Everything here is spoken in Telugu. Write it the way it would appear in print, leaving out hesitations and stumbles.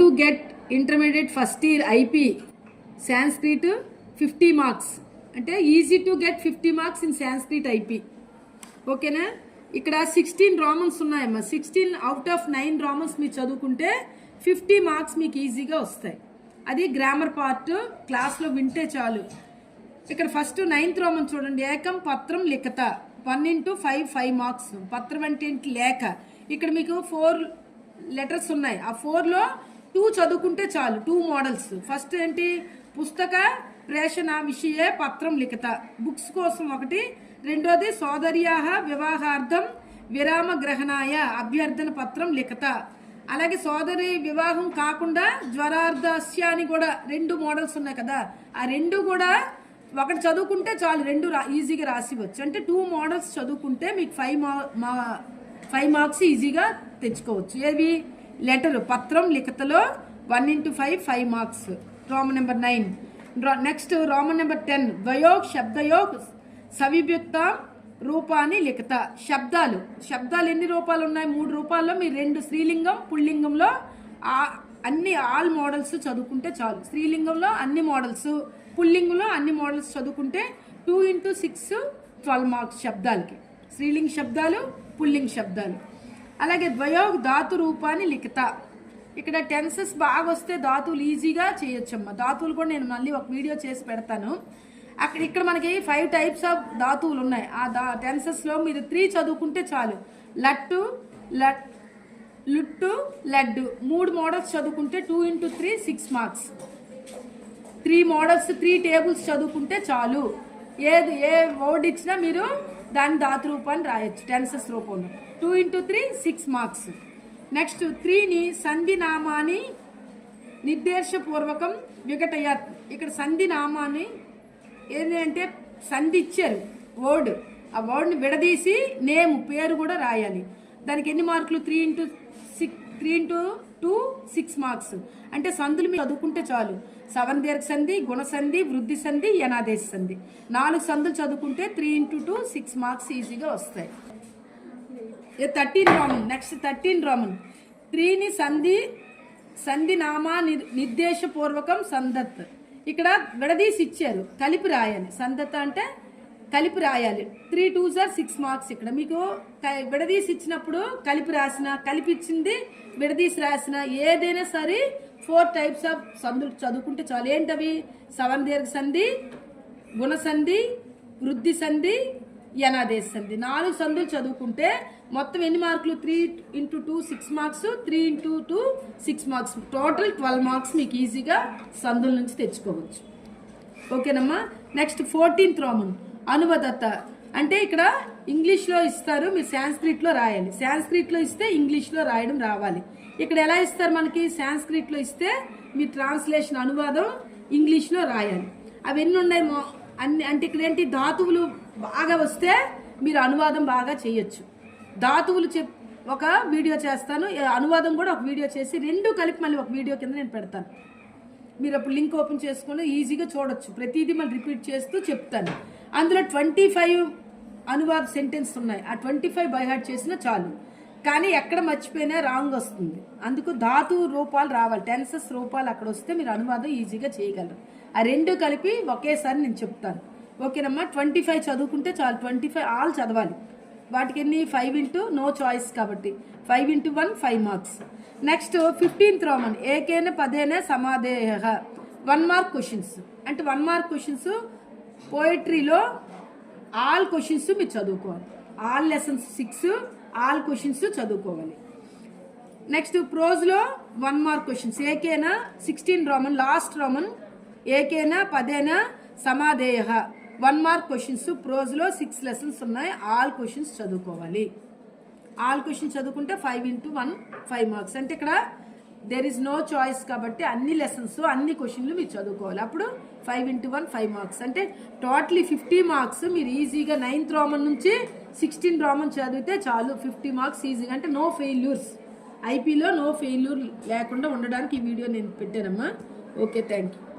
To get intermediate first year IP Sanskrit 50 marks అంటే easy to get 50 marks in Sanskrit IP. ఓకేనా? ఇక్కడ 16 రామన్స్ ఉన్నాయమ్మా. 16 అవుట్ ఆఫ్ 9 రామన్స్ మీరు చదువుకుంటే 50 మార్క్స్ మీకు ఈజీగా వస్తాయి. అది గ్రామర్ పార్ట్ క్లాస్లో వింటే చాలు. ఇక్కడ ఫస్ట్ 9th రామన్ చూడండి. ఏకం పత్రం లిఖత 1 into 5 5 మార్క్స్. పత్రం అంటే ఏంటి? లేఖ. ఇక్కడ మీకు 4 లెటర్స్ ఉన్నాయి. ఆ 4లో 2 చదువుకుంటే చాలు. 2 మోడల్స్. ఫస్ట్ ఏంటి? పుస్తక ప్రేషణ విషయే పత్రం లిఖత, బుక్స్ కోసం ఒకటి. రెండోది సోదర్యాహ వివాహార్థం విరామ గ్రహణాయ అభ్యర్థన పత్రం లిఖత. అలాగే సోదరి వివాహం కాకుండా జ్వరార్ధస్య అని కూడా 2 మోడల్స్ ఉన్నాయి కదా. ఆ 2 కూడా ఒకటి చదువుకుంటే చాలు, 2 ఈజీగా రాసివచ్చు. అంటే 2 మోడల్స్ చదువుకుంటే మీకు 5 మార్క్స్ ఈజీగా తెచ్చుకోవచ్చు. ఏవి? లెటర్ పత్రం లిఖతలో 1 into 5 5 marks. Roman number 9. Next Roman number 10 ద్వయోగ్ శబ్దయోగ్ సవిభక్త రూపాన్ని లిఖత. శబ్దాలు ఎన్ని రూపాలు ఉన్నాయి? 3 రూపాల్లో మీరు 2 స్త్రీలింగం పుల్లింగంలో అన్ని ఆల్ మోడల్స్ చదువుకుంటే చాలు. స్త్రీలింగంలో అన్ని మోడల్స్, పుల్లింగంలో అన్ని మోడల్స్ చదువుకుంటే 2 into 6 12 మార్క్స్ శబ్దాలకి. స్త్రీలింగ శబ్దాలు, పుల్లింగ శబ్దాలు. అలాగే ద్వయోగ్ ధాతు రూపాన్ని లిఖత. ఇక్కడ టెన్సెస్ బాగా వస్తే ధాతువులు ఈజీగా చేయొచ్చమ్మా. ధాతువులు కూడా నేను మళ్ళీ ఒక వీడియో చేసి పెడతాను. ఇక్కడ మనకి 5 types ఆఫ్ ధాతువులు ఉన్నాయి. ఆ టెన్సెస్లో మీరు 3 చదువుకుంటే చాలు. లట్టు, లుట్టు, లడ్డు 3 మోడల్స్ చదువుకుంటే 2 into 3 6 మార్క్స్. 3 మోడల్స్ 3 టేబుల్స్ చదువుకుంటే చాలు. ఏ వర్డ్ ఇచ్చినా మీరు దాని ధాతు రూపాన్ని రాయొచ్చు టెన్సెస్ రూపంలో. 2 into 3 6 మార్క్స్. నెక్స్ట్ 3ని సంధి నామాని నిర్దేశపూర్వకం విఘటయాత్. ఇక్కడ సంధి నామాన్ని ఏంటంటే సంధి ఇచ్చారు వర్డ్, ఆ వర్డ్ని విడదీసి నేమ్ పేరు కూడా రాయాలి. దానికి ఎన్ని మార్కులు? 3 into 2 6 మార్క్స్. అంటే సంధులు మీరు చదువుకుంటే చాలు. సవర్ణ సంధి, గుణ సంధి, వృద్ధి సంధి, యనాదేశ సంధి 4 సంధులు చదువుకుంటే 3 into 2 6 మార్క్స్ ఈజీగా వస్తాయి. 13 రోమన్. Next 13 Roman. 3ని సంధి నామా నిర్దేశపూర్వకం సందత్. ఇక్కడ విడదీసి ఇచ్చారు, కలిపి రాయాలి. సందత్ అంటే కలిపి రాయాలి. 3 2s are 6 మార్క్స్. ఇక్కడ మీకు విడదీసి ఇచ్చినప్పుడు కలిపి రాసిన, కలిపి ఇచ్చింది విడదీసి రాసిన ఏదైనా సరే 4 types ఆఫ్ సంధులు చదువుకుంటే చాలు. ఏంటవి? సవర్ణ సంధి, గుణ సంధి, వృద్ధి సంధి, యనాదేశ సంధి 4 సంధులు చదువుకుంటే మొత్తం ఎన్ని మార్కులు? 3 into 2 6 marks, 3 into 2 6 marks. Total 12 marks మీకు ఈజీగా సంధుల నుంచి తెచ్చుకోవచ్చు. ఓకేనమ్మా? నెక్స్ట్ 14th రోమన్ అనువదత. అంటే ఇక్కడ ఇంగ్లీష్లో ఇస్తారు, మీరు సాంస్క్రిట్లో రాయాలి. సాంస్క్రిట్లో ఇస్తే ఇంగ్లీష్లో రాయడం రావాలి. ఇక్కడ ఎలా ఇస్తారు మనకి? సాంస్క్రిట్లో ఇస్తే మీ ట్రాన్స్లేషన్ అనువాదం ఇంగ్లీష్లో రాయాలి. అవన్నీ ఉన్నాయి అన్ని. అంటే ఇక్కడ ఏంటి? ధాతువులు బాగా వస్తే మీరు అనువాదం బాగా చేయొచ్చు. ధాతువులు ఒక వీడియో చేస్తాను, అనువాదం కూడా ఒక వీడియో చేసి 2 కలిపి మళ్ళీ ఒక వీడియో కింద నేను పెడతాను. మీరు అప్పుడు లింక్ ఓపెన్ చేసుకొని ఈజీగా చూడొచ్చు. ప్రతిదీ మళ్ళీ రిపీట్ చేస్తూ చెప్తాను. అందులో 25 అనువాద సెంటెన్స్ ఉన్నాయి. ఆ 25 బై హార్ట్ చేసినా చాలు. కానీ ఎక్కడ మర్చిపోయినా రాంగ్ వస్తుంది. అందుకు ధాతు రూపాలు రావాలి, టెన్సెస్ రూపాలు అక్కడ వస్తే మీరు అనువాదం ఈజీగా చేయగలరు. ఆ 2 కలిపి ఒకేసారి నేను చెప్తాను. ఓకేనమ్మా? 25 చదువుకుంటే చాలు. 25 ఆల్ చదవాలి. వాటికి ఎన్ని? 5 into నో చాయిస్ కాబట్టి 5 into 1 5 marks. Next 15th Roman. ఏకేన పదేన సమాధేయ 1 మార్క్ క్వశ్చన్స్. అంటే 1 మార్క్ క్వశ్చన్స్ పోయిటరీలో ఆల్ క్వశ్చన్స్ మీరు చదువుకోవాలి. ఆల్ లెసన్స్ 6 ఆల్ క్వశ్చన్స్ చదువుకోవాలి. నెక్స్ట్ ప్రోజ్లో 1 మార్క్ క్వశ్చన్స్. ఏకేన 16 రోమన్ లాస్ట్ రోమన్. ఏకేన పదేన సమాధేయ 1 మార్క్ క్వశ్చన్స్. ప్రోజ్లో 6 లెసన్స్ ఉన్నాయి. ఆల్ క్వశ్చన్స్ చదువుకోవాలి. ఆల్ క్వశ్చన్స్ చదువుకుంటే 5 into 1 5 మార్క్స్. అంటే ఇక్కడ దేర్ ఇస్ నో చాయిస్ కాబట్టి అన్ని లెసన్స్ అన్ని క్వశ్చన్లు మీరు చదువుకోవాలి. అప్పుడు 5 into 1 5 మార్క్స్. అంటే టోటలీ 50 మార్క్స్ మీరు ఈజీగా 9th రోమన్ నుంచి 16 రోమన్ చదివితే చాలు. 50 మార్క్స్ ఈజీగా. అంటే నో ఫెయిల్యూర్స్. ఐపీలో నో ఫెయిల్యూర్ లేకుండా ఉండడానికి ఈ వీడియో నేను పెట్టానమ్మా. Okay, thank you.